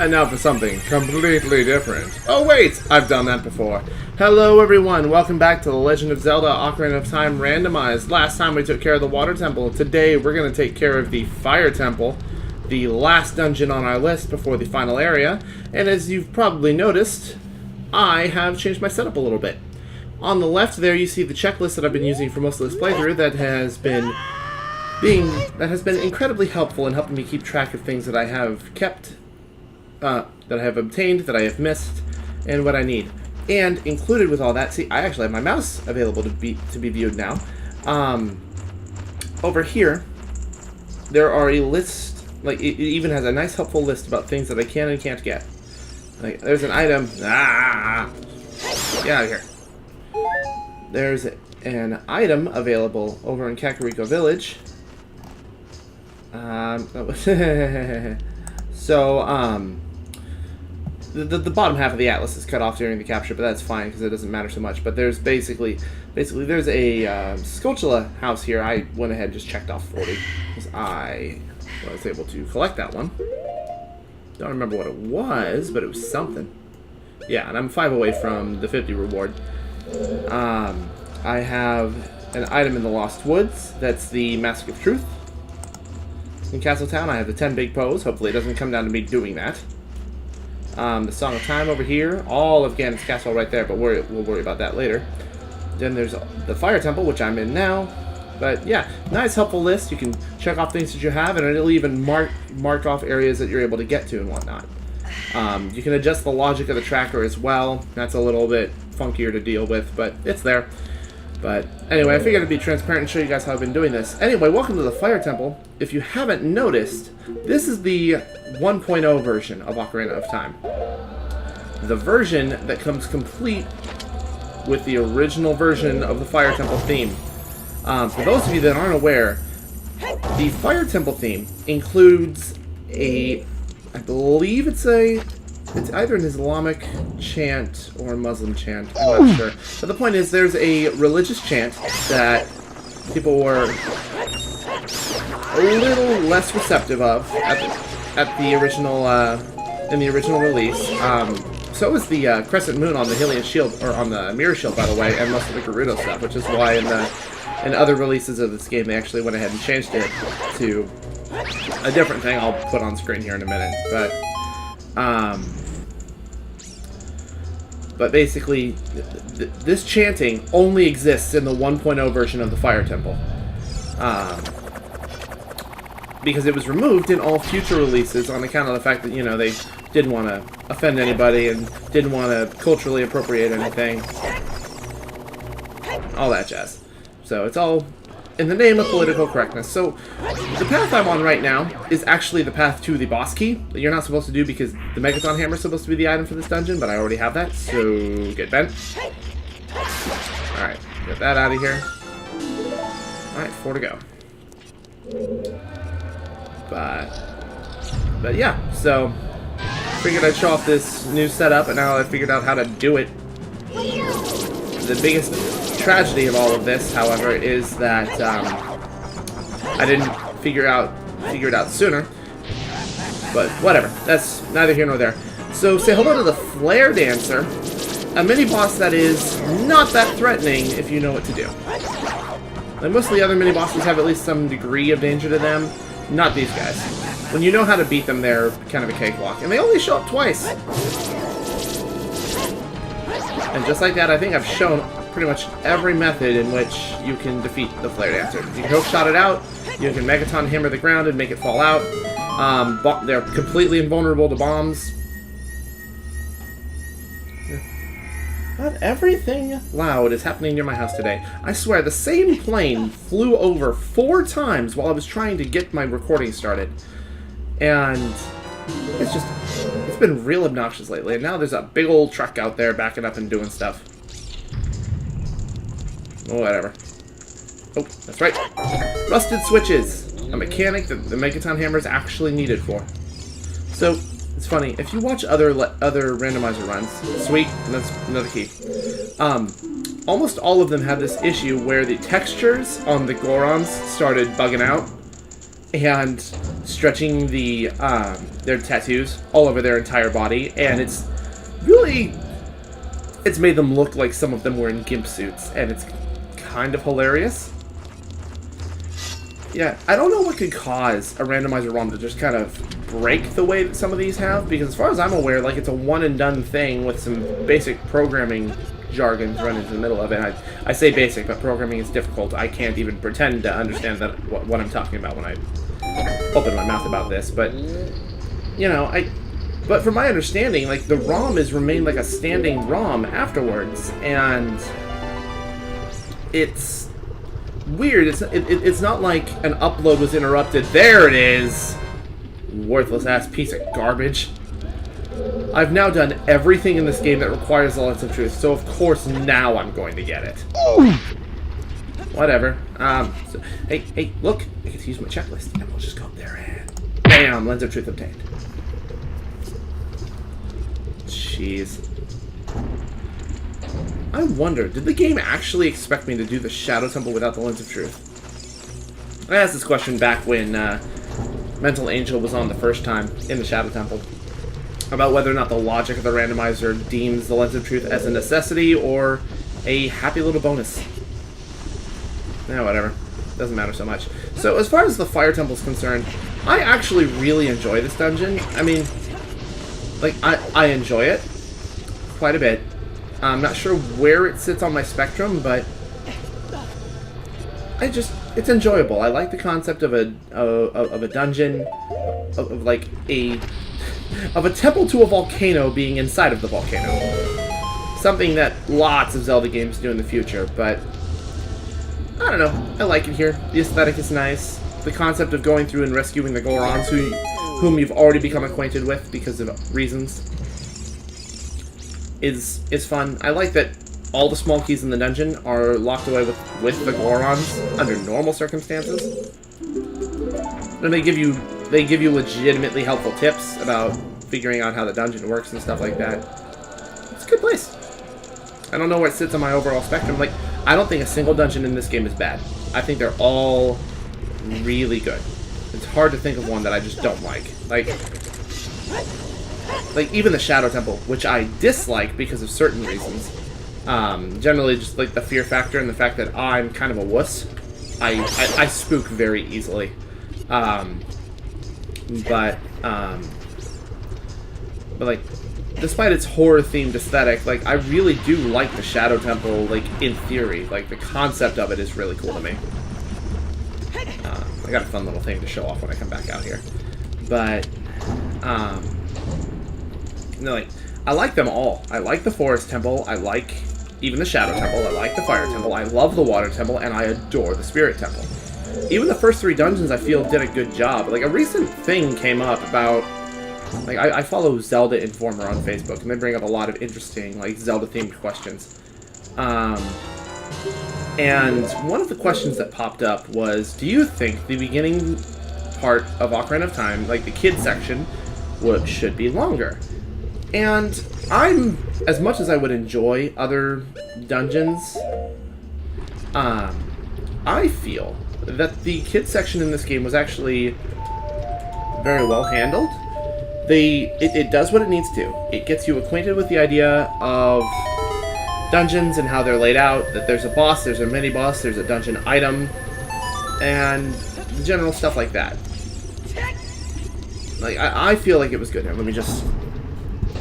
And now for something completely different. Oh wait, I've done that before. Hello everyone, welcome back to The Legend of Zelda Ocarina of Time Randomized. Last time we took care of the Water Temple. Today we're going to take care of the Fire Temple, the last dungeon on our list before the final area. And as you've probably noticed, I have changed my setup a little bit. On the left there you see the checklist that I've been using for most of this playthrough that has been incredibly helpful in helping me keep track of things that I have kept, that I have obtained, that I have missed, and what I need. And included with all that, see, I actually have my mouse available to be viewed now. Over here, there are a list, like it even has a nice helpful list about things that I can and can't get. Like, there's an item, get out of here. There's an item available over in Kakariko Village. The bottom half of the atlas is cut off during the capture, but that's fine because it doesn't matter so much. But there's basically there's a Skulltula house here. I went ahead and just checked off 40 because I was able to collect that one. Don't remember what it was, but it was something. Yeah, and I'm 5 away from the 50 reward. I have an item in the Lost Woods. That's the Mask of Truth. In Castletown, I have the 10 big pose. Hopefully it doesn't come down to me doing that. The Song of Time over here. All of Ganon's Castle right there, but we'll worry about that later. Then there's the Fire Temple, which I'm in now. But yeah, nice helpful list. You can check off things that you have, and it'll even mark off areas that you're able to get to and whatnot. You can adjust the logic of the tracker as well. That's a little bit funkier to deal with, but it's there. But anyway, I figured I'd be transparent and show you guys how I've been doing this. Anyway, welcome to the Fire Temple. If you haven't noticed, this is the 1.0 version of Ocarina of Time. The version that comes complete with the original version of the Fire Temple theme. For those of you that aren't aware, the Fire Temple theme includes I believe it's either an Islamic chant or a Muslim chant. I'm not sure. But the point is, there's a religious chant that people were a little less receptive of at the original in the original release. So was the Crescent Moon on the Hylian Shield, or on the Mirror Shield, by the way, and most of the Gerudo stuff, which is why in other releases of this game they actually went ahead and changed it to a different thing. I'll put on screen here in a minute, but basically, this chanting only exists in the 1.0 version of the Fire Temple. Because it was removed in all future releases on account of the fact that, you know, they didn't want to offend anybody and didn't want to culturally appropriate anything. All that jazz. So it's all in the name of political correctness. So the path I'm on right now is actually the path to the boss key that you're not supposed to do because the Megaton Hammer is supposed to be the item for this dungeon, but I already have that, so get bent. Alright, get that out of here. Alright, 4 to go. But yeah, so figured I'd show off this new setup, and now I figured out how to do it. The biggest tragedy of all of this, however, is that I didn't figure it out sooner. But whatever, that's neither here nor there. So say hello to the Flare Dancer, a mini-boss that is not that threatening if you know what to do. Like most of the other mini-bosses have at least some degree of danger to them. Not these guys. When you know how to beat them, they're kind of a cakewalk. And they only show up twice. And just like that, I think I've shown pretty much every method in which you can defeat the Flare Dancer. You can hook shot it out, you can Megaton Hammer the ground and make it fall out. They're completely invulnerable to bombs. But everything loud is happening near my house today. I swear, the same plane flew over 4 times while I was trying to get my recording started. And it's been real obnoxious lately. And now there's a big old truck out there backing up and doing stuff. Oh, whatever. Oh, that's right. Rusted switches. A mechanic that the Megaton Hammer is actually needed for. So, it's funny, if you watch other randomizer runs, sweet, and that's another key. Almost all of them have this issue where the textures on the Gorons started bugging out, and stretching the their tattoos all over their entire body, and it's really, it's made them look like some of them were in gimp suits, and it's kind of hilarious. Yeah, I don't know what could cause a randomizer ROM to just kind of break the way that some of these have, because as far as I'm aware, like, it's a one-and-done thing with some basic programming jargon thrown into the middle of it. I say basic, but programming is difficult. I can't even pretend to understand that what I'm talking about when I open my mouth about this, but, you know, but from my understanding, like, the ROM has remained like a standing ROM afterwards, and it's weird. It's not like an upload was interrupted. There it is! Worthless ass piece of garbage. I've now done everything in this game that requires the lens of truth, so of course now I'm going to get it. Whatever. So, hey, look! I get to use my checklist, and we'll just go up there and bam! Lens of truth obtained. Jeez. I wonder, did the game actually expect me to do the Shadow Temple without the Lens of Truth? I asked this question back when Mental Angel was on the first time in the Shadow Temple, about whether or not the logic of the randomizer deems the Lens of Truth as a necessity or a happy little bonus. Whatever. Doesn't matter so much. So, as far as the Fire Temple is concerned, I actually really enjoy this dungeon. I mean, like, I enjoy it quite a bit. I'm not sure where it sits on my spectrum, but it's enjoyable. I like the concept of a dungeon, of a temple to a volcano being inside of the volcano. Something that lots of Zelda games do in the future, but I don't know. I like it here. The aesthetic is nice. The concept of going through and rescuing the Gorons, whom you've already become acquainted with because of reasons, is fun. I like that all the small keys in the dungeon are locked away with the Gorons under normal circumstances. And they give you legitimately helpful tips about figuring out how the dungeon works and stuff like that. It's a good place. I don't know where it sits on my overall spectrum. Like, I don't think a single dungeon in this game is bad. I think they're all really good. It's hard to think of one that I just don't like. Like even the Shadow Temple, which I dislike because of certain reasons. Generally just like the fear factor and the fact that I'm kind of a wuss. I spook very easily. But like, despite its horror-themed aesthetic, like, I really do like the Shadow Temple, like, in theory. Like, the concept of it is really cool to me. I got a fun little thing to show off when I come back out here. But, no, like, I like them all. I like the Forest Temple, I like even the Shadow Temple, I like the Fire Temple, I love the Water Temple, and I adore the Spirit Temple. Even the first three dungeons, I feel, did a good job. Like, a recent thing came up about... Like, I follow Zelda Informer on Facebook, and they bring up a lot of interesting, like, Zelda-themed questions. And one of the questions that popped up was, do you think the beginning part of Ocarina of Time, like the kid section, should be longer? And as much as I would enjoy other dungeons, I feel that the kid section in this game was actually very well handled. It does what it needs to. It gets you acquainted with the idea of dungeons and how they're laid out, that there's a boss, there's a mini-boss, there's a dungeon item, and general stuff like that. Like, I feel like it was good. Here, let me just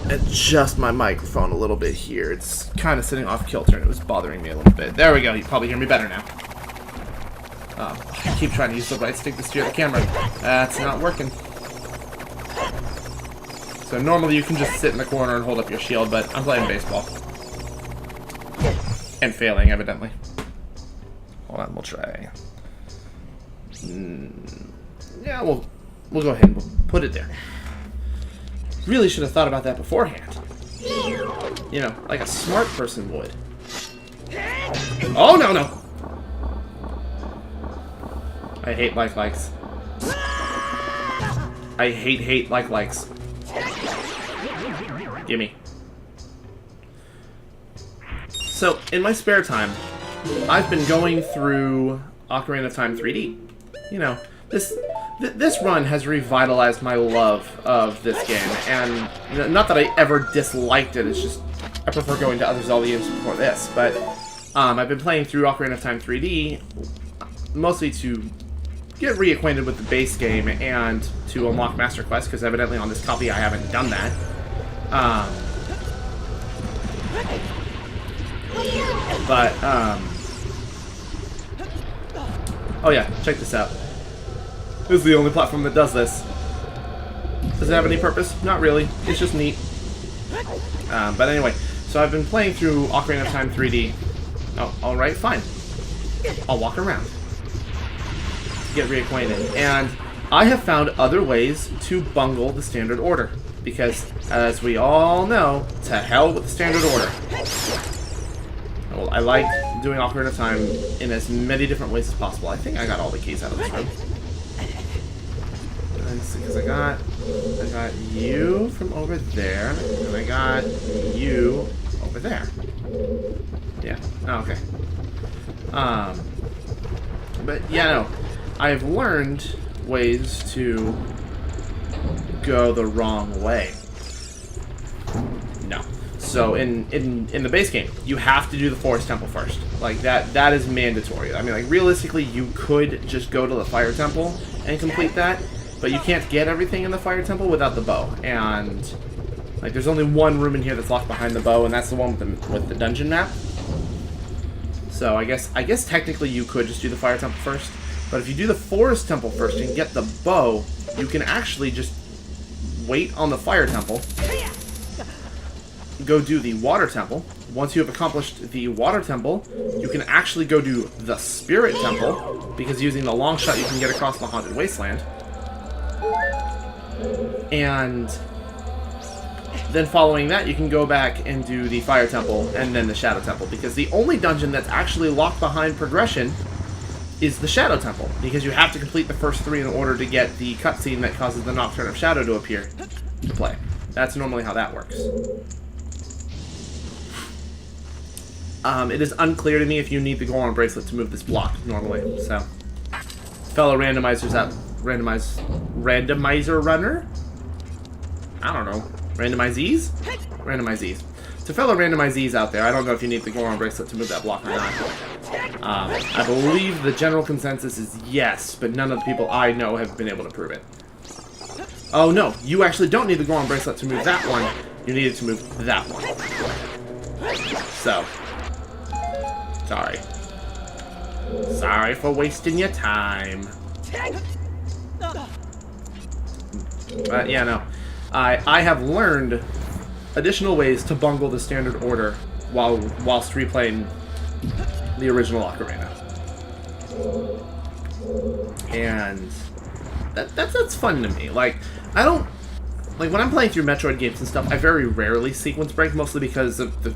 adjust my microphone a little bit here. It's kind of sitting off kilter, and it was bothering me a little bit. There we go. You probably hear me better now. I keep trying to use the right stick to steer the camera. That's not working. So normally you can just sit in the corner and hold up your shield, but I'm playing baseball. And failing, evidently. Hold on, we'll try. Yeah, we'll go ahead and we'll put it there. Really should have thought about that beforehand. You know, like a smart person would. Oh, no! I hate likes. I hate likes. Gimme. So, in my spare time, I've been going through Ocarina of Time 3D. You know, this This run has revitalized my love of this game, and not that I ever disliked it, it's just I prefer going to other Zelda games before this, but I've been playing through Ocarina of Time 3D, mostly to get reacquainted with the base game and to unlock Master Quest, because evidently on this copy I haven't done that. Oh yeah, check this out. This is the only platform that does this. Does it have any purpose? Not really. It's just neat. But anyway, so I've been playing through Ocarina of Time 3D. Oh, alright, fine. I'll walk around. Get reacquainted. And I have found other ways to bungle the standard order. Because, as we all know, to hell with the standard order. Well, I like doing Ocarina of Time in as many different ways as possible. I think I got all the keys out of this room. Because I got you from over there, and I got you over there. Yeah. Oh, okay. But yeah, no. I've learned ways to go the wrong way. No. So in the base game, you have to do the Forest Temple first. Like that is mandatory. I mean, like realistically, you could just go to the Fire Temple and complete that, but you can't get everything in the Fire Temple without the bow. And like, there's only one room in here that's locked behind the bow, and that's the one with the dungeon map. So I guess technically you could just do the Fire Temple first, but if you do the Forest Temple first and get the bow, you can actually just wait on the Fire Temple, go do the Water Temple. Once you have accomplished the Water Temple, you can actually go do the Spirit Temple, because using the long shot you can get across the Haunted Wasteland. And then following that, you can go back and do the Fire Temple and then the Shadow Temple, because the only dungeon that's actually locked behind progression is the Shadow Temple, because you have to complete the first 3 in order to get the cutscene that causes the Nocturne of Shadow to appear to play. That's normally how that works. It is unclear to me if you need the Goron bracelet to move this block normally, so fellow randomizers out. Randomizer runner? I don't know. Randomizees? Randomizees. To fellow randomizees out there, I don't know if you need the Goron bracelet to move that block or not. I believe the general consensus is yes, but none of the people I know have been able to prove it. Oh no, you actually don't need the Goron bracelet to move that one. You need it to move that one. So, sorry. Sorry for wasting your time. But yeah, no. I have learned additional ways to bungle the standard order whilst replaying the original Ocarina. And that's fun to me. Like, I don't... Like, when I'm playing through Metroid games and stuff, I very rarely sequence break, mostly because the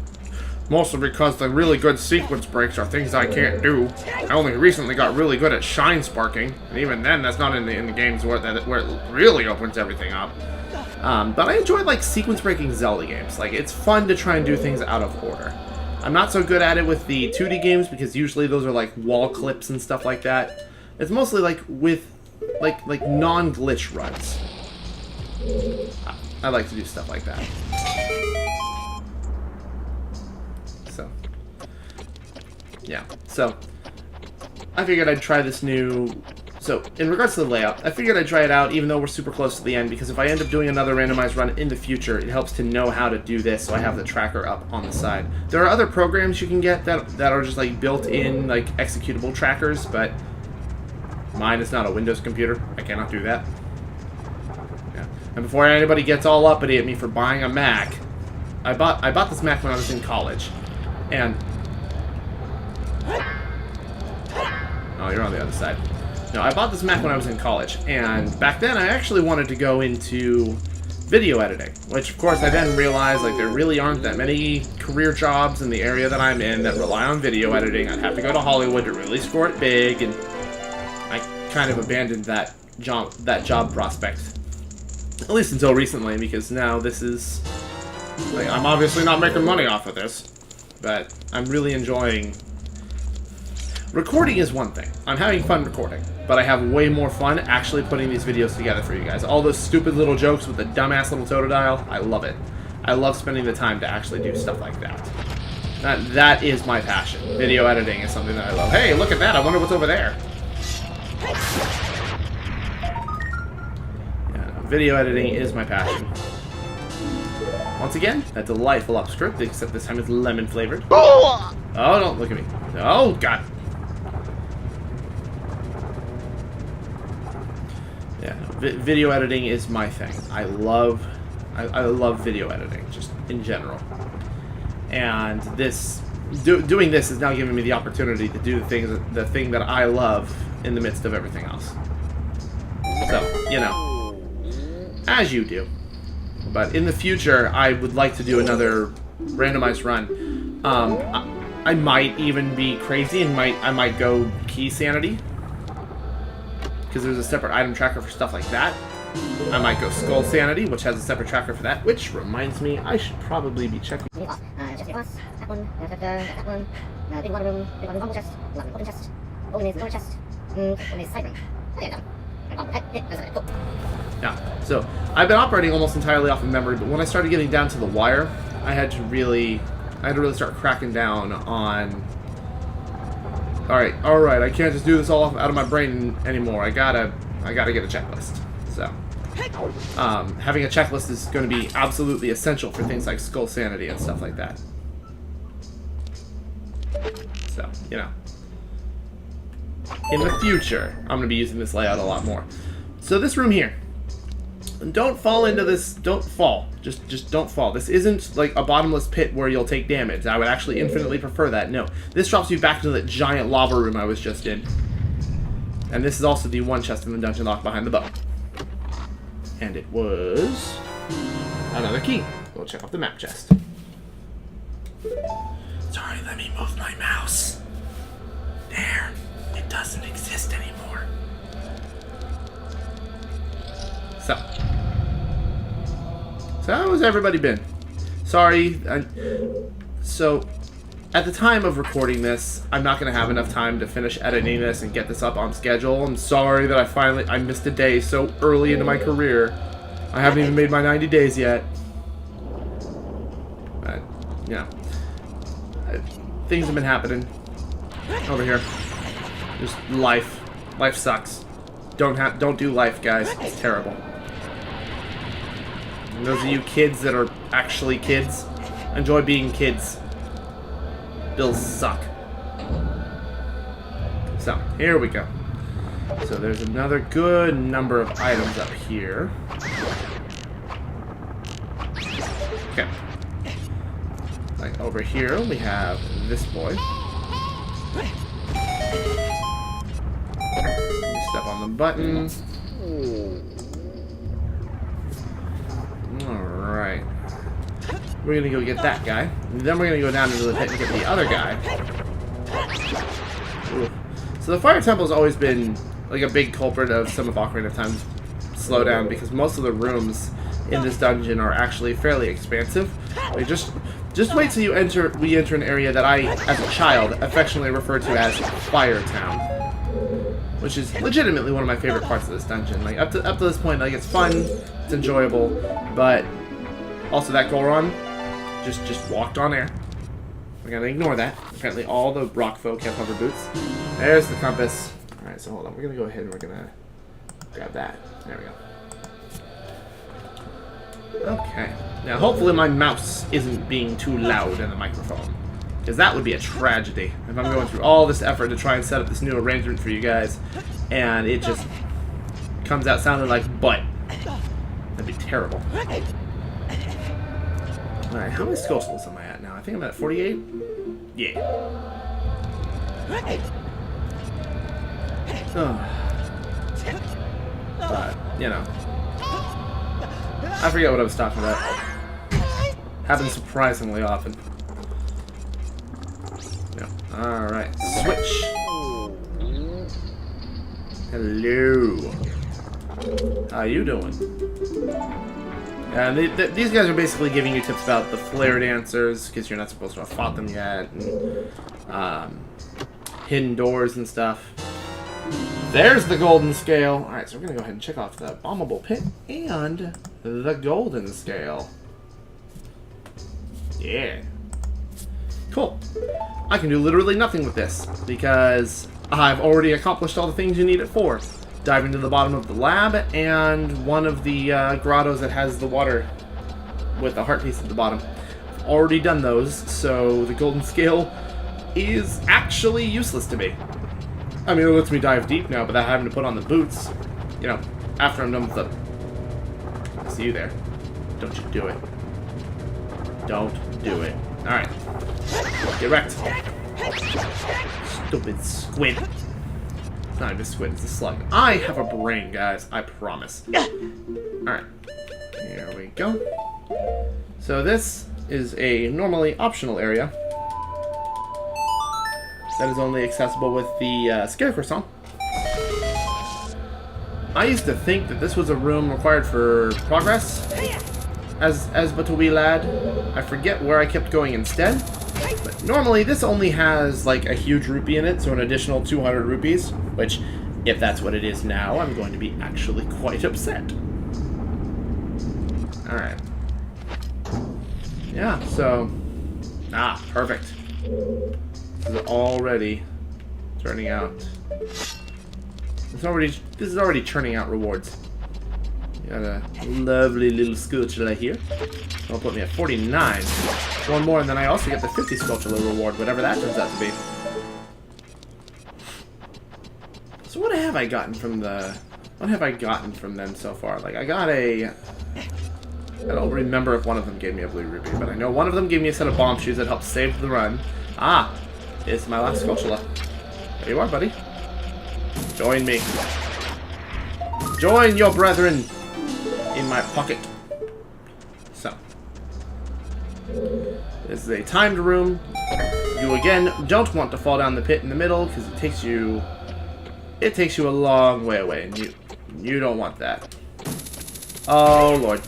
really good sequence breaks are things I can't do. I only recently got really good at shine sparking, and even then, that's not in the games where it really opens everything up. But I enjoy, like, sequence breaking Zelda games. Like, it's fun to try and do things out of order. I'm not so good at it with the 2D games, because usually those are, like, wall clips and stuff like that. It's mostly, like, with, like non-glitch runs. I like to do stuff like that. So, yeah. So, I figured I'd try this new... So, in regards to the layout, I figured I'd try it out even though we're super close to the end, because if I end up doing another randomized run in the future, it helps to know how to do this, so I have the tracker up on the side. There are other programs you can get that are just, like, built-in, like, executable trackers, but mine is not a Windows computer. I cannot do that. Yeah. And before anybody gets all uppity at me for buying a Mac, I bought this Mac when I was in college, and... Oh, you're on the other side. No, I bought this Mac when I was in college, and back then I actually wanted to go into video editing, which of course I then realized, like, there really aren't that many career jobs in the area that I'm in that rely on video editing. I'd have to go to Hollywood to really score it big, and I kind of abandoned that job prospect. At least until recently, because now this is... Like, I'm obviously not making money off of this, but I'm really enjoying... recording is one thing. I'm having fun recording, but I have way more fun actually putting these videos together for you guys. All those stupid little jokes with the dumbass little Totodile, I love it. I love spending the time to actually do stuff like that. That is my passion. Video editing is something that I love. Hey, look at that. I wonder what's over there. Yeah, video editing is my passion. Once again, a delightful upscript, except this time it's lemon flavored. Oh, don't look at me. Oh, God. Yeah, no, video editing is my thing. I love video editing, just in general. And this, doing this is now giving me the opportunity to do the thing that I love in the midst of everything else. So, you know, as you do. But in the future, I would like to do another randomized run. I might even be crazy and I might go key sanity, because there's a separate item tracker for stuff like that. I might go skull sanity, which has a separate tracker for that. Which reminds me, I should probably be checking. Yeah, so I've been operating almost entirely off of memory, but when I started getting down to the wire, I had to really start cracking down on. All right, I can't just do this all out of my brain anymore. I gotta get a checklist. So, having a checklist is going to be absolutely essential for things like skull sanity and stuff like that. So, you know, in the future, I'm going to be using this layout a lot more. So this room here. Don't fall into this. Don't fall. Just don't fall. This isn't like a bottomless pit where you'll take damage. I would actually infinitely prefer that. No. This drops you back into that giant lava room I was just in. And this is also the one chest in the dungeon locked behind the bow. And it was another key. We'll check off the map chest. Sorry, let me move my mouse. There. It doesn't exist anymore. So how has everybody been? Sorry, so at the time of recording this, I'm not going to have enough time to finish editing this and get this up on schedule. I'm sorry that I missed a day so early into my career. I haven't even made my 90 days yet. But, yeah. Things have been happening over here. Just life. Life sucks. Don't do life, guys. It's terrible. And those of you kids that are actually kids, enjoy being kids. Bills suck. So, here we go. So there's another good number of items up here. Okay. Like over here, we have this boy. Step on the button. Alright. We're gonna go get that guy. And then we're gonna go down into the pit and get the other guy. Ooh. So the fire temple has always been like a big culprit of some of Ocarina of Time's slowdown, because most of the rooms in this dungeon are actually fairly expansive. Like just wait till we enter an area that I, as a child, affectionately referred to as Fire Town, which is legitimately one of my favorite parts of this dungeon. Like up to this point, like it's fun, it's enjoyable, but also that Goron just walked on air. We're gonna ignore that. Apparently, all the rock folk have hover boots. There's the compass. All right, so hold on. We're gonna go ahead and we're gonna grab that. There we go. Okay. Now, hopefully, my mouse isn't being too loud in the microphone, because that would be a tragedy if I'm going through all this effort to try and set up this new arrangement for you guys, and it just comes out sounding like butt. That'd be terrible. Alright, how many skull souls am I at now? I think I'm at 48? Yeah. But, you know. I forget what I was talking about. Happens surprisingly often. Yeah. Alright, switch. Hello. How you doing? And these guys are basically giving you tips about the flare dancers, because you're not supposed to have fought them yet. And, hidden doors and stuff. There's the golden scale. Alright, so we're going to go ahead and check off the bombable pit and the golden scale. Yeah. Cool. I can do literally nothing with this because I've already accomplished all the things you need it for. Dive into the bottom of the lab and one of the grottos that has the water with the heart piece at the bottom. I've already done those, so the golden scale is actually useless to me. I mean, it lets me dive deep now without having to put on the boots. You know, after I'm done with them. I see you there. Don't you do it. Don't do it. Alright. Get wrecked. Stupid squid. It's not even a squid, it's a slug. I have a brain, guys. I promise. Alright. Here we go. So this is a normally optional area that is only accessible with the Scarecrow song. I used to think that this was a room required for progress as but a wee lad. I forget where I kept going instead. But normally this only has like a huge rupee in it, so an additional 200 rupees, which if that's what it is now, I'm going to be actually quite upset. Alright. Yeah, so... Ah, perfect. This is already turning out... This is already churning out rewards. Got a lovely little Skulltula here. That'll put me at 49. One more, and then I also get the 50 Skulltula reward, whatever that turns out to be. So what have I gotten from the... What have I gotten from them so far? Like, I got a... I don't remember if one of them gave me a blue rupee, but I know one of them gave me a set of bomb shoes that helped save the run. Ah! It's my last Skulltula. There you are, buddy. Join me. Join your brethren in my pocket. So. This is a timed room. You, again, don't want to fall down the pit in the middle, because it takes you a long way away, and you don't want that. Oh, Lord.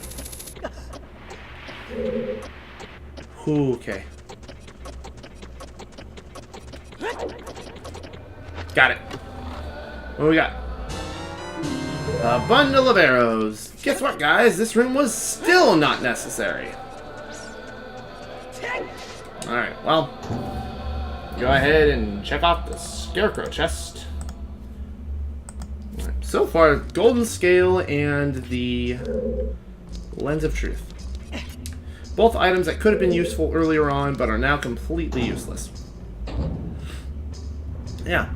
Okay. Got it. What do we got? A bundle of arrows. Guess what, guys? This room was still not necessary. Alright, well. Go ahead and check off the Scarecrow chest. Right, so far, Golden Scale and the Lens of Truth. Both items that could have been useful earlier on, but are now completely useless. Yeah.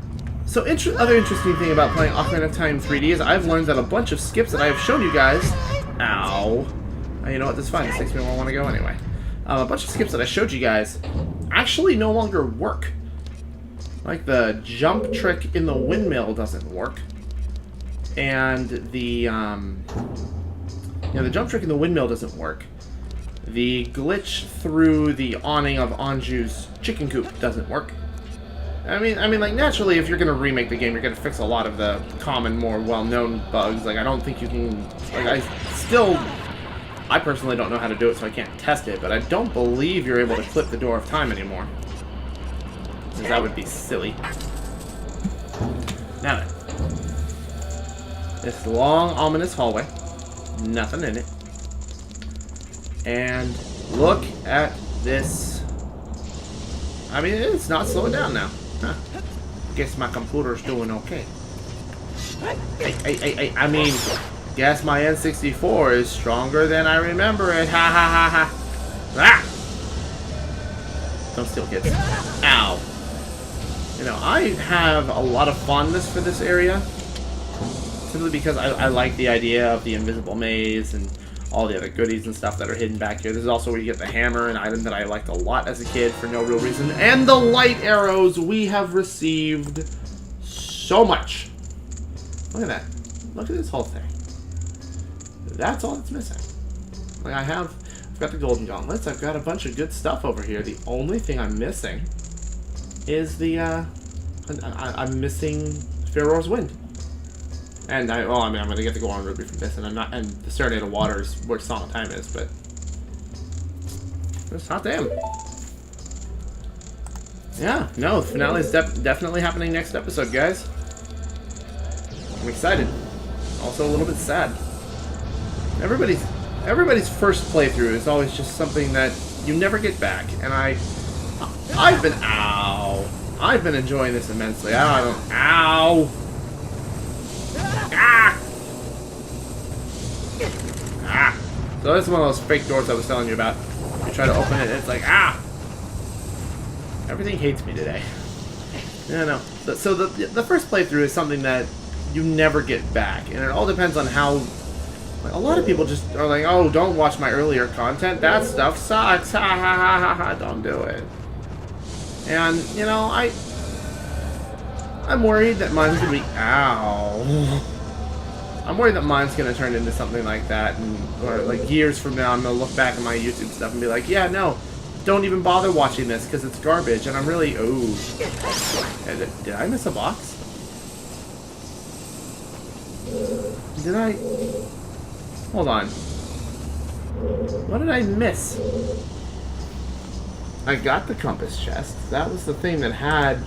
So, other interesting thing about playing Ocarina of Time 3D is I've learned that a bunch of skips that I have shown you guys... Ow. You know what, that's fine. This takes me where I want to go anyway. A bunch of skips that I showed you guys actually no longer work. Like the jump trick in the windmill doesn't work. And the, the jump trick in the windmill doesn't work. The glitch through the awning of Anju's chicken coop doesn't work. I mean, like, naturally, if you're going to remake the game, you're going to fix a lot of the common, more well-known bugs. Like, I don't think you can... Like, I personally don't know how to do it, so I can't test it, but I don't believe you're able to clip the Door of Time anymore. Because that would be silly. Now then. This long, ominous hallway. Nothing in it. And look at this. I mean, it's not slowing down now. Huh. Guess my computer's doing okay. I mean, guess my N64 is stronger than I remember it. Ha ha ha ha. Ah! Don't steal, kids. Ow. You know, I have a lot of fondness for this area. Simply because I like the idea of the invisible maze and all the other goodies and stuff that are hidden back here. This is also where you get the hammer, an item that I liked a lot as a kid for no real reason. And the light arrows. We have received so much. Look at that. Look at this whole thing. That's all that's missing. Like, I've got the golden gauntlets. I've got a bunch of good stuff over here. The only thing I'm missing is the, I'm missing Pharaoh's Wind. And I'm going to get the Golden Ruby from this, and the Serenade of Water is where Song of Time is, but it's hot damn. Yeah, no, the finale is definitely happening next episode, guys. I'm excited. Also a little bit sad. Everybody's first playthrough is always just something that you never get back, and I've been enjoying this immensely. Ow! Ah! Ah! So this is one of those fake doors I was telling you about. You try to open it, and it's like, ah! Everything hates me today. Yeah, no. So the first playthrough is something that you never get back, and it all depends on how. Like, a lot of people just are like, "Oh, don't watch my earlier content. That stuff sucks. Ha ha ha ha ha! Don't do it." And you know, I'm worried that mine's gonna be ow. I'm worried that mine's gonna turn into something like that, or like years from now, I'm gonna look back at my YouTube stuff and be like, "Yeah, no. Don't even bother watching this because it's garbage," and I'm really Did I miss a box? Did I? Hold on. What did I miss? I got the compass chest. That was the thing that had.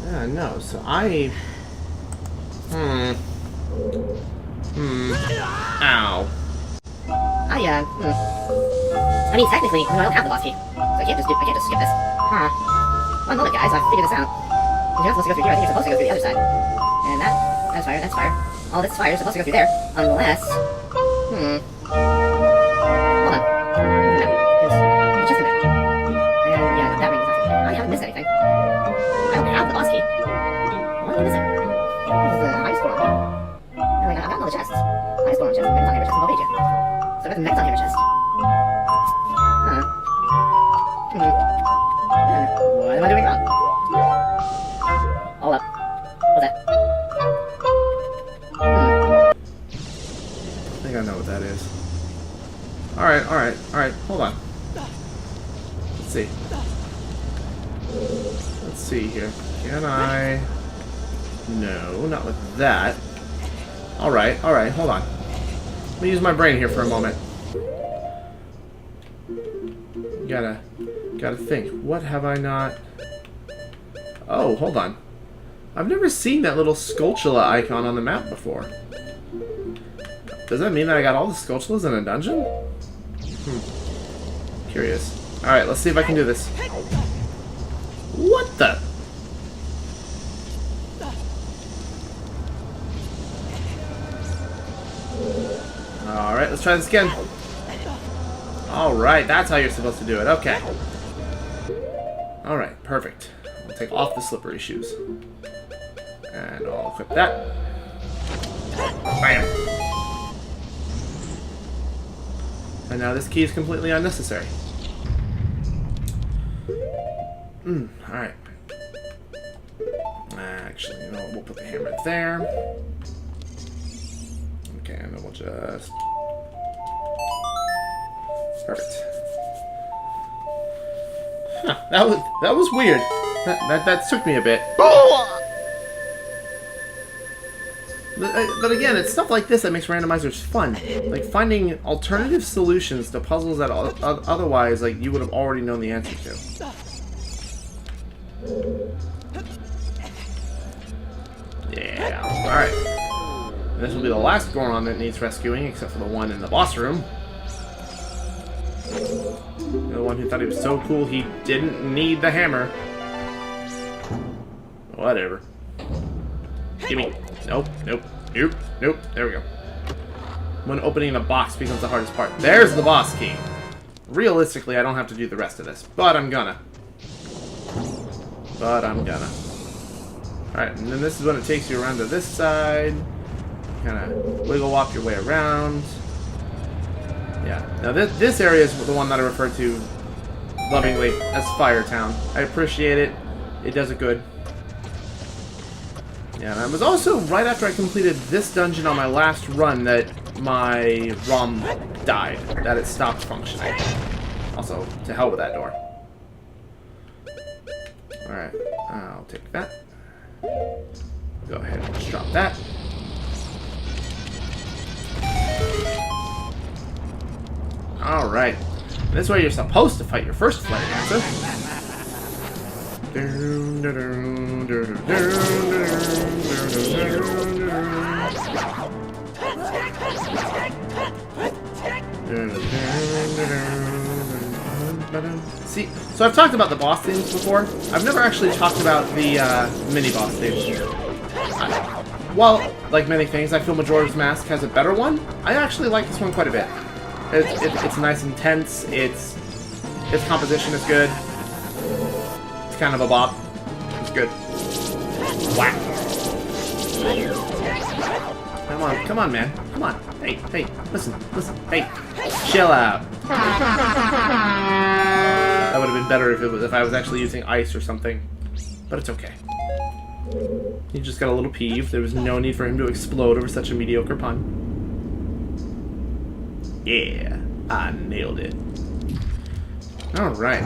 Yeah, no. So I. Ow. I mean, technically, I don't have the boss key, so I can't just skip this. Huh. One moment, guys, I've figured this out. You're not supposed to go through here, I think you're supposed to go through the other side. And that's fire. All this fire is supposed to go through there, unless... Hold on. No, it's just in there. And, yeah, that ring is not in there. I haven't missed anything. I don't have the boss key. What am I missing? This is the highest score on me. Oh, I've gotten all the chests. Highest score on chest, next on hammer chest, and Volvagia. So I got the next on hammer chest. What am I doing wrong? Hold up. What's that? I think I know what that is. Alright. Hold on. Let's see here. Can I... No, not with that. Alright, hold on. Let me use my brain here for a moment. Gotta think. What have I not... Oh, hold on. I've never seen that little Skulltula icon on the map before. Does that mean that I got all the Skulltulas in a dungeon? Curious. Alright, let's see if I can do this. What the... Alright, let's try this again. Alright, that's how you're supposed to do it. Okay. Alright, perfect. I'll take off the slippery shoes. And I'll equip that. Bam! And now this key is completely unnecessary. Alright. Actually, you know what? We'll put the hammer there. Okay, and then we'll just... Perfect. Huh, that was weird. That took me a bit. But again, it's stuff like this that makes randomizers fun. Like finding alternative solutions to puzzles that otherwise, like, you would have already known the answer to. Yeah. All right. And this will be the last Goron that needs rescuing, except for the one in the boss room. The one who thought he was so cool he didn't need the hammer. Whatever. Gimme. Nope. There we go. When opening a box becomes the hardest part. There's the boss key. Realistically, I don't have to do the rest of this, but I'm gonna. Alright, and then this is when it takes you around to this side. Kind of wiggle walk your way around. Yeah. Now this area is the one that I refer to lovingly as Fire Town. I appreciate it. It does it good. Yeah, and it was also right after I completed this dungeon on my last run that my ROM died. That it stopped functioning. Also, to hell with that door. Alright, I'll take that. Go ahead and just drop that. Alright. This is where you're supposed to fight your first Flare Dancer. See, so I've talked about the boss themes before. I've never actually talked about the mini-boss themes. Well, like many things, I feel Majora's Mask has a better one. I actually like this one quite a bit. It's nice and tense. Its composition is good. It's kind of a bop. It's good. Whack. Come on, man. Come on. Hey, listen, hey, chill out. That would have been better if I was actually using ice or something, but it's okay. He just got a little peeved. There was no need for him to explode over such a mediocre pun. Yeah, I nailed it. Alright.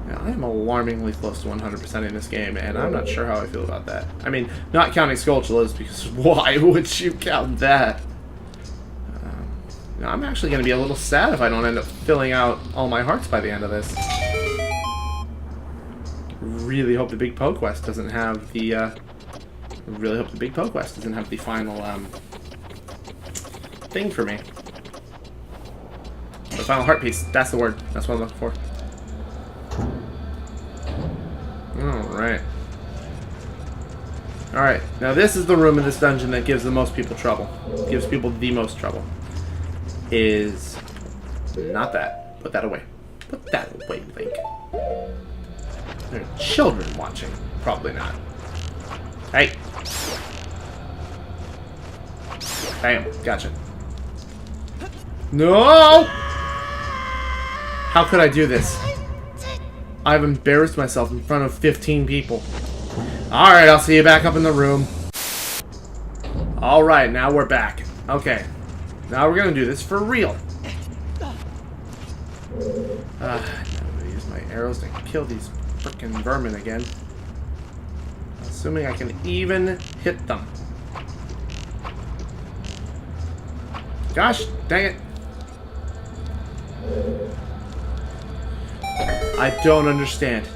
Now, I am alarmingly close to 100% in this game, and I'm not sure how I feel about that. I mean, not counting Skulltulas, because why would you count that? I'm actually going to be a little sad if I don't end up filling out all my hearts by the end of this. Really hope the Big Poe Quest doesn't have the, final, thing for me. The final heart piece. That's the word. That's what I'm looking for. Alright. Alright. Now this is the room in this dungeon that gives the most people trouble. Gives people the most trouble. Is not that. Put that away. Put that away, Link. There are children watching. Probably not. Hey. Bam. Gotcha. No! How could I do this? I've embarrassed myself in front of 15 people. Alright, I'll see you back up in the room. Alright, now we're back. Okay. Now we're gonna do this for real. Now I'm gonna use my arrows to kill these frickin' vermin again. Assuming I can even hit them. Gosh, dang it. I don't understand.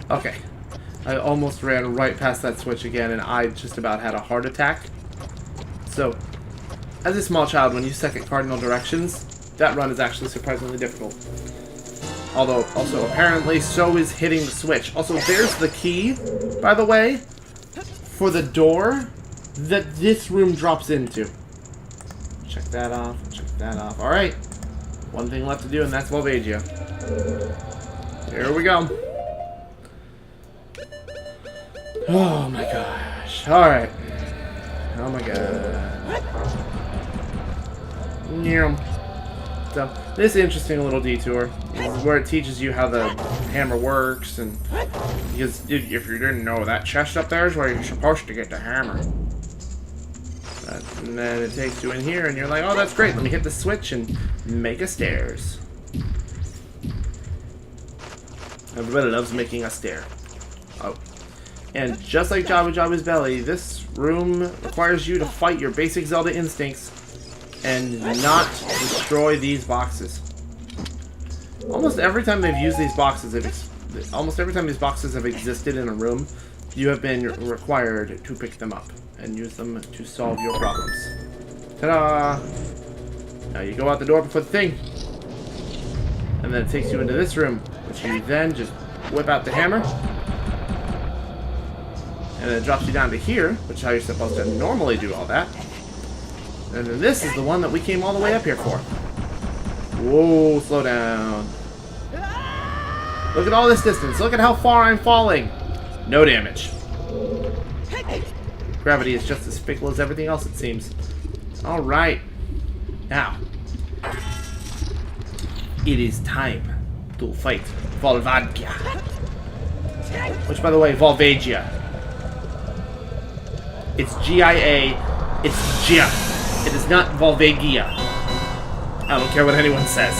Okay. I almost ran right past that switch again, and I just about had a heart attack. So, as a small child, when you suck at cardinal directions, that run is actually surprisingly difficult. Although, also, apparently, so is hitting the switch. Also, there's the key, by the way, for the door that this room drops into. Check that off, check that off. Alright. One thing left to do, and that's Volvagia. Here we go. Oh my gosh. Alright. Oh my god. So, this interesting little detour is where it teaches you how the hammer works, and because if you didn't know, that chest up there is where you're supposed to get the hammer. And then it takes you in here, and you're like, oh, that's great. Let me hit the switch and make a stairs. Everybody loves making a stair. Oh. And just like Jabba Jabba's belly, this room requires you to fight your basic Zelda instincts and not destroy these boxes. Almost every time they've used these boxes, almost every time these boxes have existed in a room, you have been required to pick them up and use them to solve your problems. Ta-da! Now you go out the door before the thing. And then it takes you into this room, which you then just whip out the hammer. And then it drops you down to here, which is how you're supposed to normally do all that. And then this is the one that we came all the way up here for. Whoa, slow down. Look at all this distance. Look at how far I'm falling. No damage. Gravity is just as fickle as everything else, it seems. Alright. Now. It is time to fight Volvagia. Which, by the way, Volvagia. It's G-I-A. It's Gia. It is not Volvagia. I don't care what anyone says.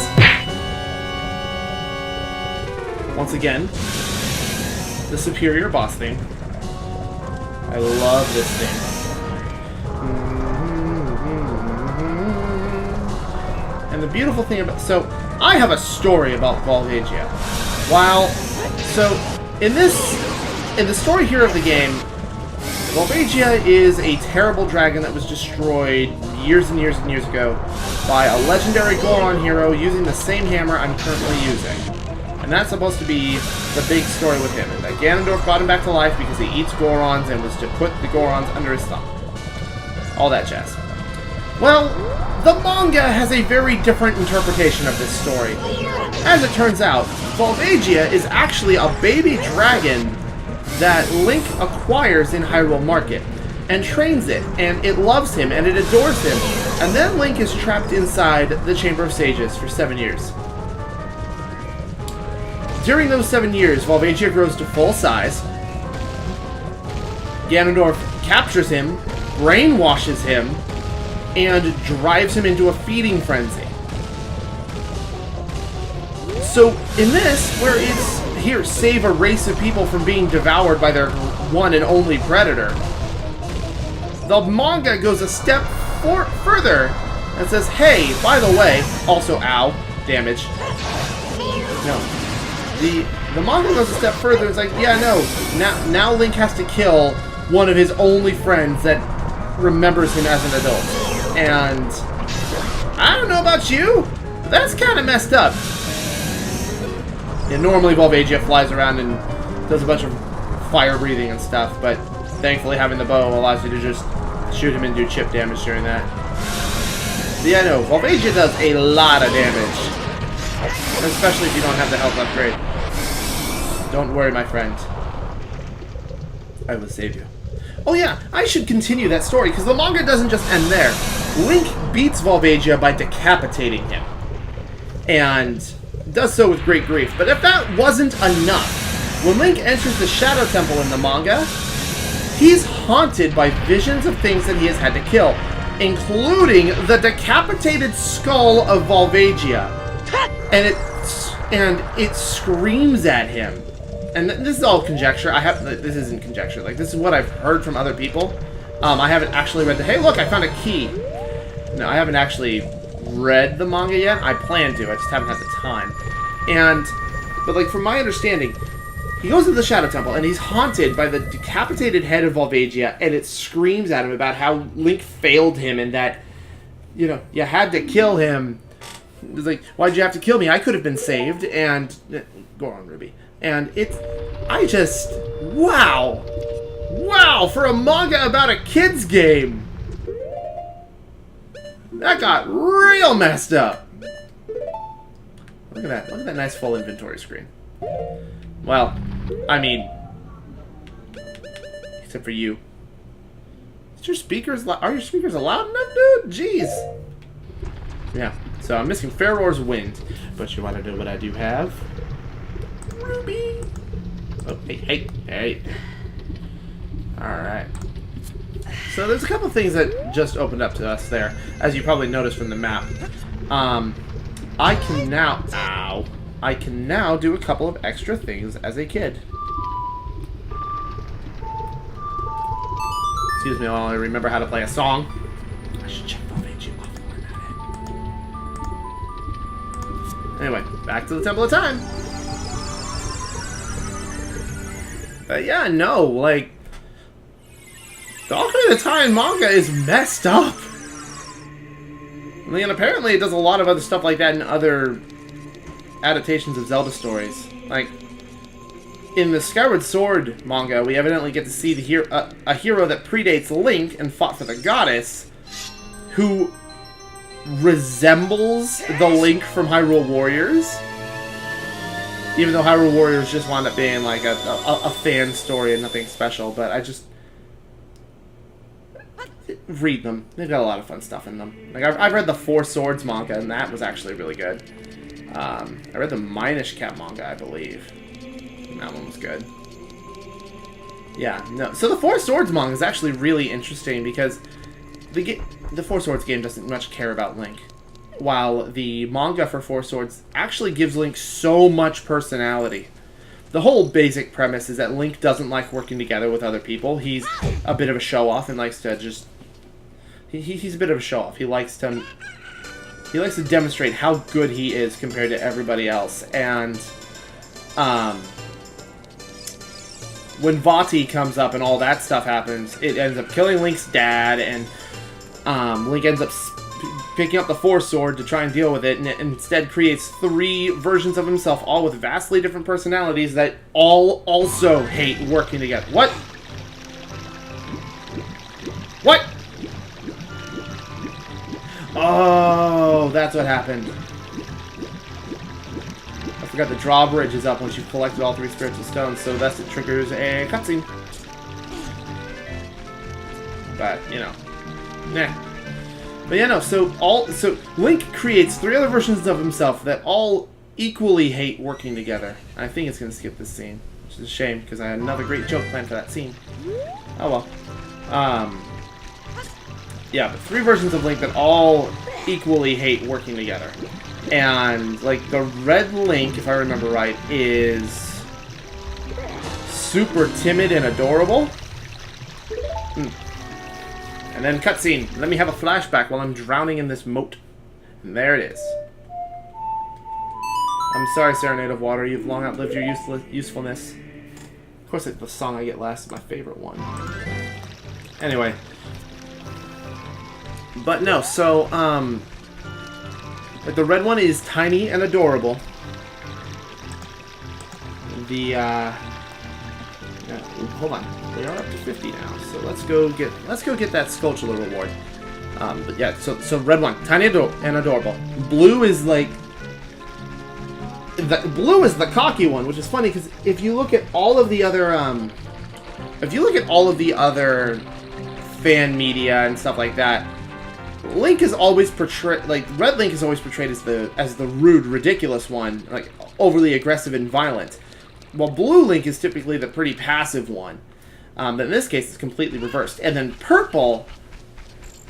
Once again, the superior boss theme. I love this thing. And the beautiful thing about... So, I have a story about Volvagia. So, in the story here of the game, Volvagia is a terrible dragon that was destroyed years and years and years ago by a legendary Goron hero using the same hammer I'm currently using. And that's supposed to be the big story with him. And that Ganondorf brought him back to life because he eats Gorons and was to put the Gorons under his thumb. All that jazz. Well, the manga has a very different interpretation of this story. As it turns out, Volvagia is actually a baby dragon that Link acquires in Hyrule Market and trains it, and it loves him and it adores him. And then Link is trapped inside the Chamber of Sages for 7 years. During those 7 years, Volvagia grows to full size. Ganondorf captures him, brainwashes him, and drives him into a feeding frenzy. So, in this, where it's, here, save a race of people from being devoured by their one and only predator, the manga goes a step further and says, hey, by the way, also, ow, damage. No. The manga goes a step further. It's like, yeah, no. Now Link has to kill one of his only friends that remembers him as an adult. And I don't know about you, but that's kind of messed up. Yeah, normally Volvagia flies around and does a bunch of fire breathing and stuff, but thankfully having the bow allows you to just shoot him and do chip damage during that. But yeah, no, Volvagia does a lot of damage. Especially if you don't have the health upgrade. Don't worry, my friend. I will save you. Oh yeah, I should continue that story, because the manga doesn't just end there. Link beats Volvagia by decapitating him. And does so with great grief. But if that wasn't enough, when Link enters the Shadow Temple in the manga, he's haunted by visions of things that he has had to kill, including the decapitated skull of Volvagia. And it screams at him. And this is all conjecture. This isn't conjecture. Like, this is what I've heard from other people. I haven't actually read the... Hey, look, I found a key. No, I haven't actually read the manga yet. I plan to. I just haven't had the time. But like, from my understanding, he goes to the Shadow Temple, and he's haunted by the decapitated head of Volvagia, and it screams at him about how Link failed him, and that, you know, you had to kill him. It's like, why'd you have to kill me? I could have been saved, and... Go on, Ruby. And wow! Wow, for a manga about a kid's game! That got real messed up! Look at that nice full inventory screen. Well, I mean... Except for you. Are your speakers loud enough, dude? Jeez! Yeah, so I'm missing Ferror's Wind. But you want to know what I do have? Ruby! Oh, hey. Alright. So there's a couple things that just opened up to us there, as you probably noticed from the map. I can now do a couple of extra things as a kid. Excuse me while I remember how to play a song. I should check Volvagia off while I'm at it. Anyway, back to the Temple of Time. Yeah, no, like... The Ocarina of Time manga is messed up. I mean, apparently it does a lot of other stuff like that in other adaptations of Zelda stories. Like, in the Skyward Sword manga, we evidently get to see a hero that predates Link and fought for the goddess, who resembles the Link from Hyrule Warriors. Even though Hyrule Warriors just wound up being like a fan story and nothing special, but I just... read them. They've got a lot of fun stuff in them. Like, I've read the Four Swords manga, and that was actually really good. I read the Minish Cap manga, I believe. And that one was good. Yeah, no. So the Four Swords manga is actually really interesting because the Four Swords game doesn't much care about Link. While the manga for Four Swords actually gives Link so much personality. The whole basic premise is that Link doesn't like working together with other people. He's a bit of a show-off and likes to just... He's a bit of a show-off. He likes to He likes to demonstrate how good he is compared to everybody else. And when Vati comes up and all that stuff happens, it ends up killing Link's dad, and Link ends up picking up the Force Sword to try and deal with it, and it instead creates 3 versions of himself, all with vastly different personalities that all also hate working together. What? What? Oh, that's what happened. I forgot the drawbridge is up once you've collected all 3 spiritual stones, so thus it triggers a cutscene. But, you know. Nah. But yeah, no, so Link creates 3 other versions of himself that all equally hate working together. I think it's going to skip this scene, which is a shame, because I had another great joke planned for that scene. Oh well. Yeah, but 3 versions of Link that all equally hate working together. And, like, the red Link, if I remember right, is super timid and adorable. And then cutscene. Let me have a flashback while I'm drowning in this moat. And there it is. I'm sorry, Serenade of Water. You've long outlived your usefulness. Of course, the song I get last is my favorite one. Anyway. But no, so, like the red one is tiny and adorable. The, yeah, hold on. We are up to 50 now, so let's go get that Skulltula reward. But yeah, so red one, tiny and adorable. Blue is like blue is the cocky one, which is funny because if you look at all of the other fan media and stuff like that, Link is always portrayed, like, Red Link is always portrayed as the rude, ridiculous one, like, overly aggressive and violent. While Blue Link is typically the pretty passive one. But in this case, it's completely reversed. And then Purple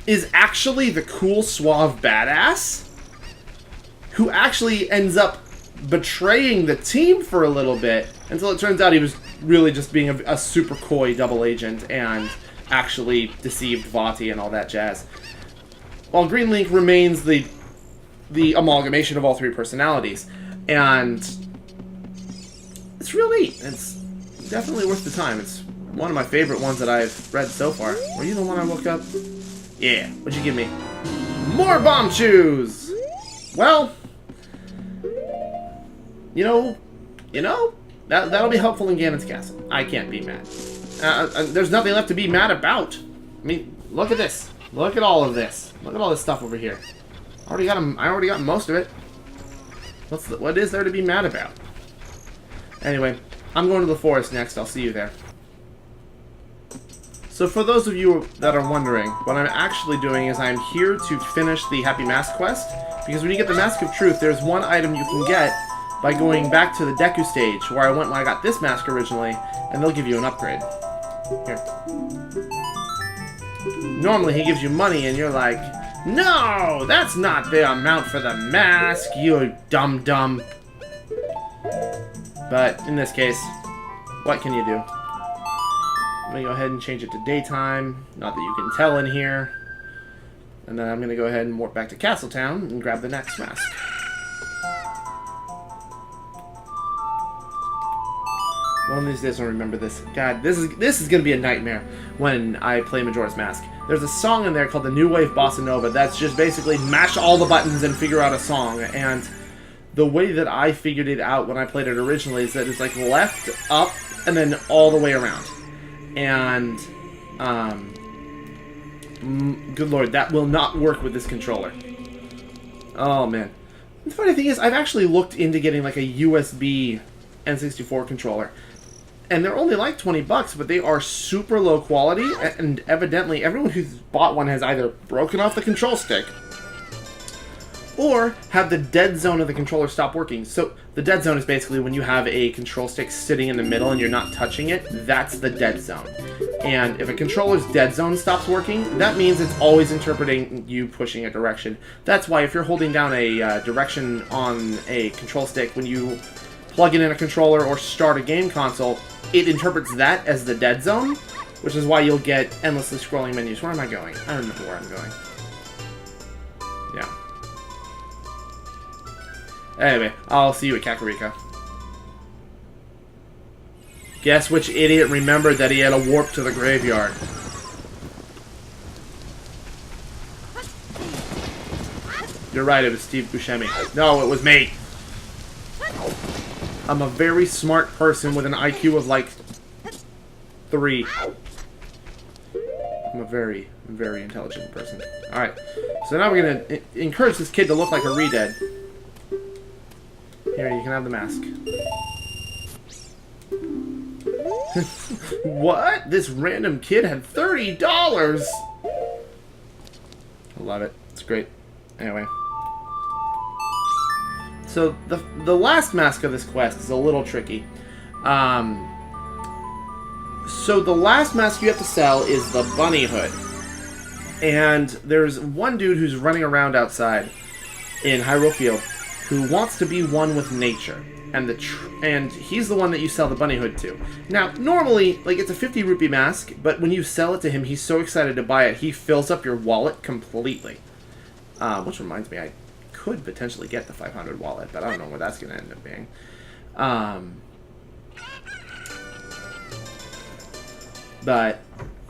is actually the cool, suave badass who actually ends up betraying the team for a little bit until it turns out he was really just being a super coy double agent and actually deceived Vati and all that jazz. While Green Link remains the amalgamation of all 3 personalities. And it's real neat. It's definitely worth the time. It's one of my favorite ones that I've read so far. Were you the one I woke up? Yeah. What'd you give me? More bomb shoes! Well, you know, that'll be helpful in Ganon's castle. I can't be mad. There's nothing left to be mad about. I mean, look at this. Look at all of this. Look at all this stuff over here. I already got most of it. What is there to be mad about? Anyway, I'm going to the forest next. I'll see you there. So for those of you that are wondering, what I'm actually doing is I'm here to finish the Happy Mask quest, because when you get the Mask of Truth, there's one item you can get by going back to the Deku stage, where I went when I got this mask originally, and they'll give you an upgrade. Here. Normally he gives you money and you're like, no, that's not the amount for the mask, you dum-dum. But in this case, what can you do? I'm going to go ahead and change it to daytime, not that you can tell in here. And then I'm going to go ahead and warp back to Castletown and grab the next mask. One of these days I'll remember this. God, this is going to be a nightmare when I play Majora's Mask. There's a song in there called the New Wave Bossa Nova that's just basically mash all the buttons and figure out a song. And the way that I figured it out when I played it originally is that it's like left, up, and then all the way around. And, good lord, that will not work with this controller. Oh, man. The funny thing is, I've actually looked into getting like a USB N64 controller. And they're only like 20 bucks, but they are super low quality, and evidently everyone who's bought one has either broken off the control stick or have the dead zone of the controller stop working. So the dead zone is basically when you have a control stick sitting in the middle and you're not touching it, that's the dead zone. And if a controller's dead zone stops working, that means it's always interpreting you pushing a direction. That's why if you're holding down a direction on a control stick when you plug it in a controller or start a game console, it interprets that as the dead zone, which is why you'll get endlessly scrolling menus. Where am I going? I don't remember where I'm going. Yeah. Anyway, I'll see you at Kakariko. Guess which idiot remembered that he had a warp to the graveyard? You're right, it was Steve Buscemi. No, it was me. I'm a very smart person with an IQ of like 3. I'm a very, very intelligent person. Alright, so now we're going to encourage this kid to look like a re-dead. Here, you can have the mask. What? This random kid had $30! I love it. It's great. Anyway. So, the last mask of this quest is a little tricky. So, the last mask you have to sell is the bunny hood. And there's one dude who's running around outside in Hyrule Field who wants to be one with nature. And he's the one that you sell the bunny hood to. Now, normally, like, it's a 50 rupee mask, but when you sell it to him, he's so excited to buy it, he fills up your wallet completely. Which reminds me, I could potentially get the 500 wallet, but I don't know where that's going to end up being. But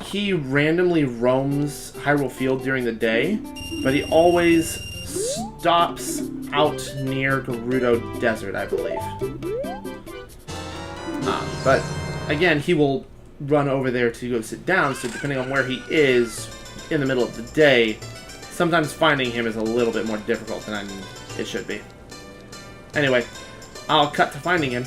he randomly roams Hyrule Field during the day, but he always stops out near Gerudo Desert, I believe. But again, he will run over there to go sit down, so depending on where he is in the middle of the day, sometimes finding him is a little bit more difficult than it should be. Anyway, I'll cut to finding him.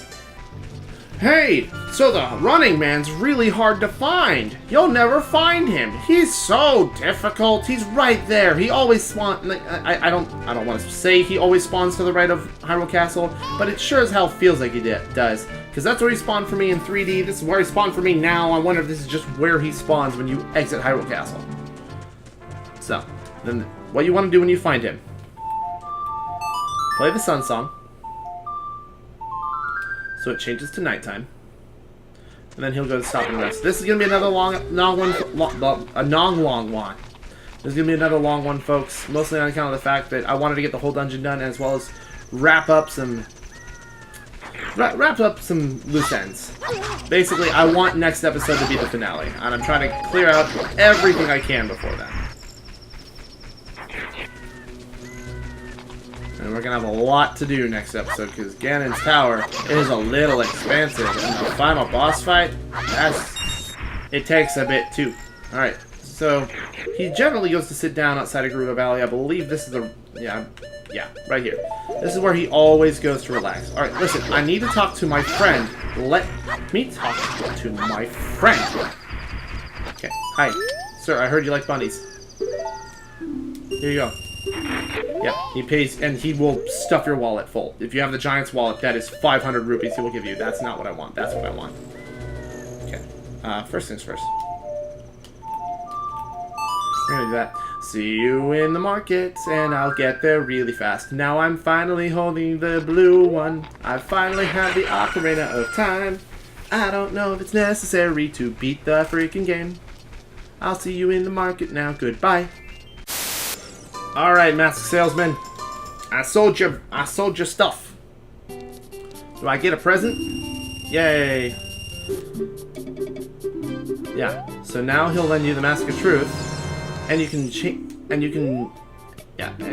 Hey, so the running man's really hard to find. You'll never find him. He's so difficult. He's right there. He always spawns. Like, I don't want to say he always spawns to the right of Hyrule Castle, but it sure as hell feels like he does. Because that's where he spawned for me in 3D. This is where he spawned for me now. I wonder if this is just where he spawns when you exit Hyrule Castle. So, then what you want to do when you find him? Play the Sun Song. So it changes to nighttime. And then he'll go to stop and rest. This is going to be another long one. This is going to be another long one, folks. Mostly on account of the fact that I wanted to get the whole dungeon done, as well as wrap up some loose ends. Basically, I want next episode to be the finale. And I'm trying to clear out everything I can before that. And we're going to have a lot to do next episode, because Ganon's Tower is a little expansive. And the final boss fight, it takes a bit too. Alright, so he generally goes to sit down outside of Gerudo Valley. I believe this is the... Yeah, right here. This is where he always goes to relax. Alright, listen, I need to talk to my friend. Let me talk to my friend. Okay, hi. Sir, I heard you like bunnies. Here you go. Yeah, he pays, and he will stuff your wallet full. If you have the Giant's wallet, that is 500 rupees he will give you. That's not what I want. That's what I want. Okay. First things first. We're gonna do that. See you in the market, and I'll get there really fast. Now I'm finally holding the blue one. I finally have the Ocarina of Time. I don't know if it's necessary to beat the freaking game. I'll see you in the market now. Goodbye. Alright, Mask Salesman. I sold your stuff. Do I get a present? Yay. Yeah. So now he'll lend you the Mask of Truth, and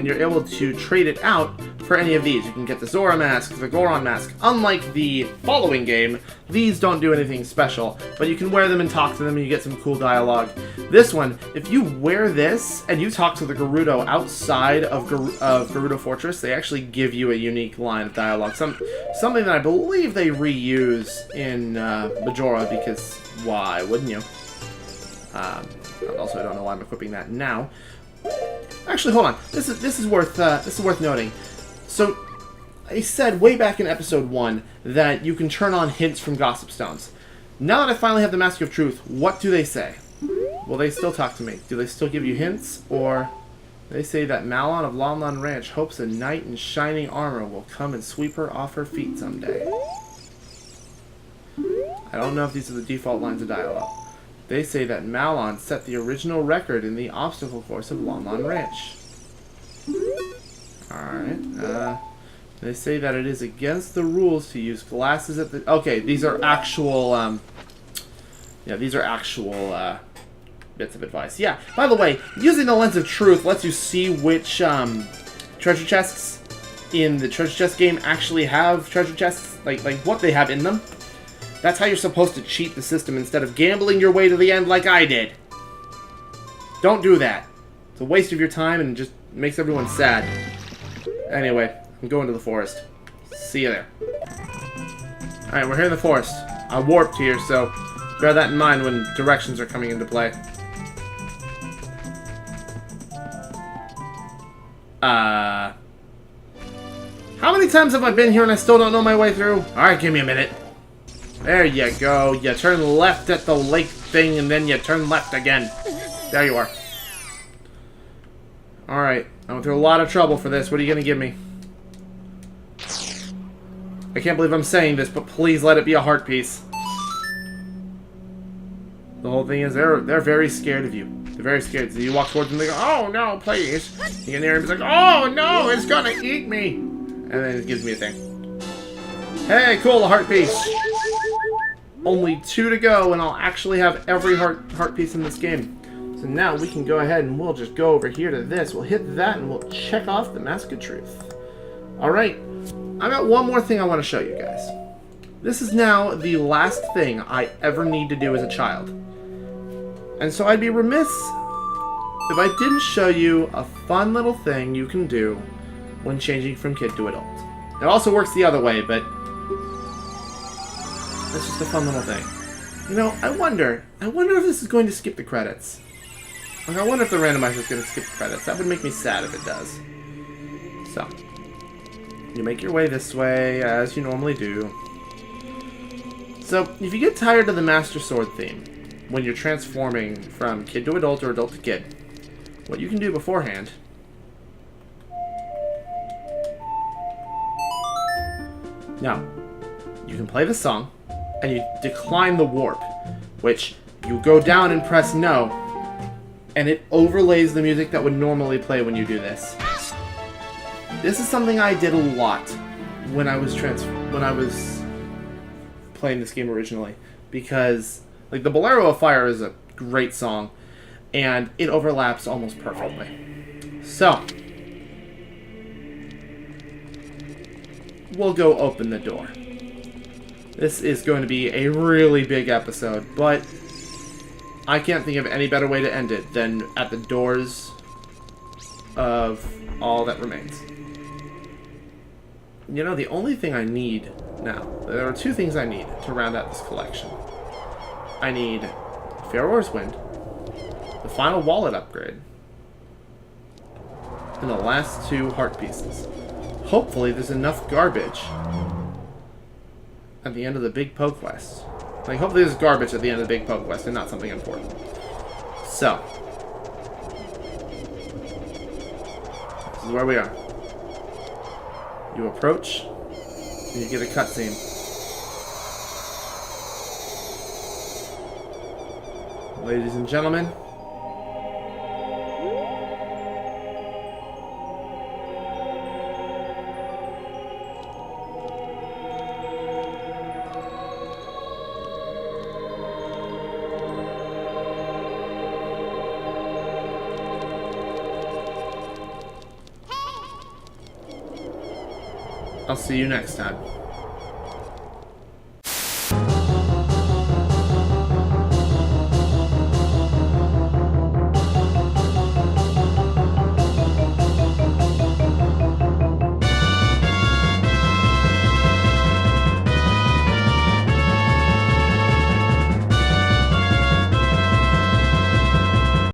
you're able to trade it out for any of these. You can get the Zora Mask, the Goron Mask. Unlike the following game, these don't do anything special, but you can wear them and talk to them and you get some cool dialogue. This one, if you wear this and you talk to the Gerudo outside of Gerudo Fortress, they actually give you a unique line of dialogue. Something that I believe they reuse in Majora, because why wouldn't you? Also, I don't know why I'm equipping that now. Actually, hold on. This is worth noting. So, I said way back in episode 1 that you can turn on hints from Gossip Stones. Now that I finally have the Mask of Truth, what do they say? Will they still talk to me? Do they still give you hints? Or they say that Malon of Lon Lon Ranch hopes a knight in shining armor will come and sweep her off her feet someday. I don't know if these are the default lines of dialogue. They say that Malon set the original record in the obstacle course of Lon Lon Ranch. Alright, They say that it is against the rules to use glasses at the... Okay, these are actual, yeah, these are actual, bits of advice. Yeah, by the way, using the lens of truth lets you see which, treasure chests in the treasure chest game actually have treasure chests, like what they have in them. That's how you're supposed to cheat the system instead of gambling your way to the end like I did. Don't do that. It's a waste of your time and just makes everyone sad. Anyway, I'm going to the forest. See you there. Alright, we're here in the forest. I warped here, so bear that in mind when directions are coming into play. How many times have I been here and I still don't know my way through? Alright, give me a minute. There you go. You turn left at the lake thing and then you turn left again. There you are. Alright, I went through a lot of trouble for this. What are you going to give me? I can't believe I'm saying this, but please let it be a heart piece. The whole thing is they're very scared of you. They're very scared. So you walk towards them and they go, oh no, please. You get near him and he's like, oh no, it's gonna eat me. And then it gives me a thing. Hey, cool, a heart piece. Only 2 to go and I'll actually have every heart piece in this game. So now we can go ahead and we'll just go over here to this. We'll hit that and we'll check off the Mask of Truth. Alright, I got one more thing I want to show you guys. This is now the last thing I ever need to do as a child. And so I'd be remiss if I didn't show you a fun little thing you can do when changing from kid to adult. It also works the other way, but it's just a fun little thing. You know, I wonder if this is going to skip the credits. Like, I wonder if the randomizer is going to skip the credits. That would make me sad if it does. So, you make your way this way, as you normally do. So, if you get tired of the Master Sword theme, when you're transforming from kid to adult or adult to kid, what you can do beforehand now, you can play the song and you decline the warp, which you go down and press no, and it overlays the music that would normally play when you do this. This is something I did a lot when I was playing this game originally, because like the Bolero of Fire is a great song, and it overlaps almost perfectly. So, we'll go open the door. This is going to be a really big episode, but I can't think of any better way to end it than at the doors of all that remains. You know, the only thing I need now, there are 2 things I need to round out this collection. I need Pharaoh's Wind, the final wallet upgrade, and the last 2 heart pieces. Hopefully there's enough garbage at the end of the Big Poke Quest. Like, hopefully there's garbage at the end of the Big Poke Quest and not something important. So, this is where we are. You approach, and you get a cutscene. Ladies and gentlemen, I'll see you next time.